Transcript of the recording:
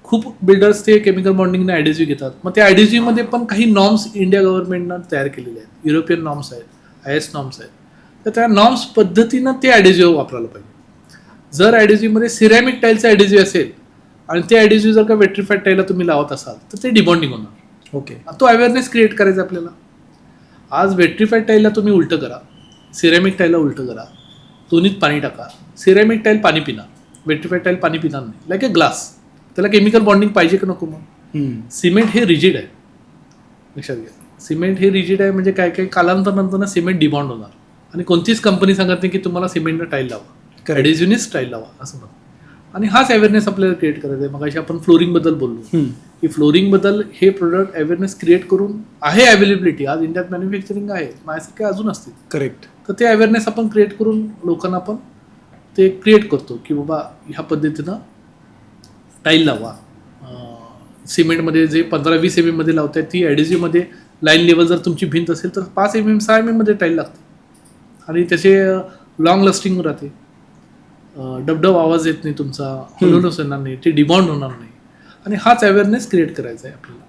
खूप बिल्डर्स ते केमिकल बॉन्डिंगने ॲडिजिव्ह घेतात. मग त्या ॲडिजिव्हमध्ये पण काही नॉर्म्स इंडिया गव्हर्नमेंटनं तयार केलेले आहेत. युरोपियन नॉर्म्स आहेत, IS नॉर्म्स आहेत. तर त्या नॉर्म्स पद्धतीनं ते ॲडिजिव्ह वापरायला पाहिजे. जर ॲडिजिव्हमध्ये सिरॅमिक टाईलचं ॲडिजिव्ह असेल आणि ते ॲडिजिव्ह जर का वेट्रिफाईड टाईलला तुम्ही लावत असाल तर ते डिबॉन्डिंग होणार. ओके. तो अवेअरनेस क्रिएट करायचा आपल्याला. आज वेट्रिफाईड टाईलला तुम्ही उलटं करा, सिरॅमिक टाईलला उलटं करा, दोन्हीत पाणी टाका. सिरॅमिक टाईल पाणी पिणार, वेट्रिफाईड टाईल पाणी पिणार नाही. Like a glass. त्याला केमिकल बॉन्डिंग पाहिजे का नको? मग सिमेंट हे रिजिड आहे, लक्षात घ्या. सिमेंट हे रिजिड आहे म्हणजे काय काय कालांतरानंतर सिमेंट डिबॉन्ड होणार. आणि कोणतीच कंपनी सांगत नाही की तुम्हाला सिमेंटनं टाईल लावा, ॲडिजिव्हनीच टाईल लावा असं म्हणतात. आणि हाच अवेअरनेस आपल्याला क्रिएट करायचा आहे. मग अशी आपण फ्लोरिंगबद्दल बोललो की फ्लोरिंगबद्दल हे प्रोडक्ट अवेअरनेस क्रिएट करून आहे अवेलेबिलिटी. आज इंडियात मॅन्युफॅक्चरिंग आहे, माझ्यासारखे अजून असतील. करेक्ट. तर ते अवेअरनेस आपण क्रिएट करून लोकांना आपण ते क्रिएट करतो की बाबा ह्या पद्धतीनं टाईल लावा. सिमेंटमध्ये जे 15-20 mm मध्ये लावताय ती ॲडिजिव्हमध्ये लाईन लेवल जर तुमची भिंत असेल तर 5 mm 6 mm मध्ये टाईल लागते आणि त्याचे लॉंग लास्टिंग राहते. डबडब आवाज येत नाही तुमचा, हलवूनच येणार नाही, ते डिबॉन्ड होणार नाही. आणि हाच अवेअरनेस क्रिएट करायचा आहे आपल्याला.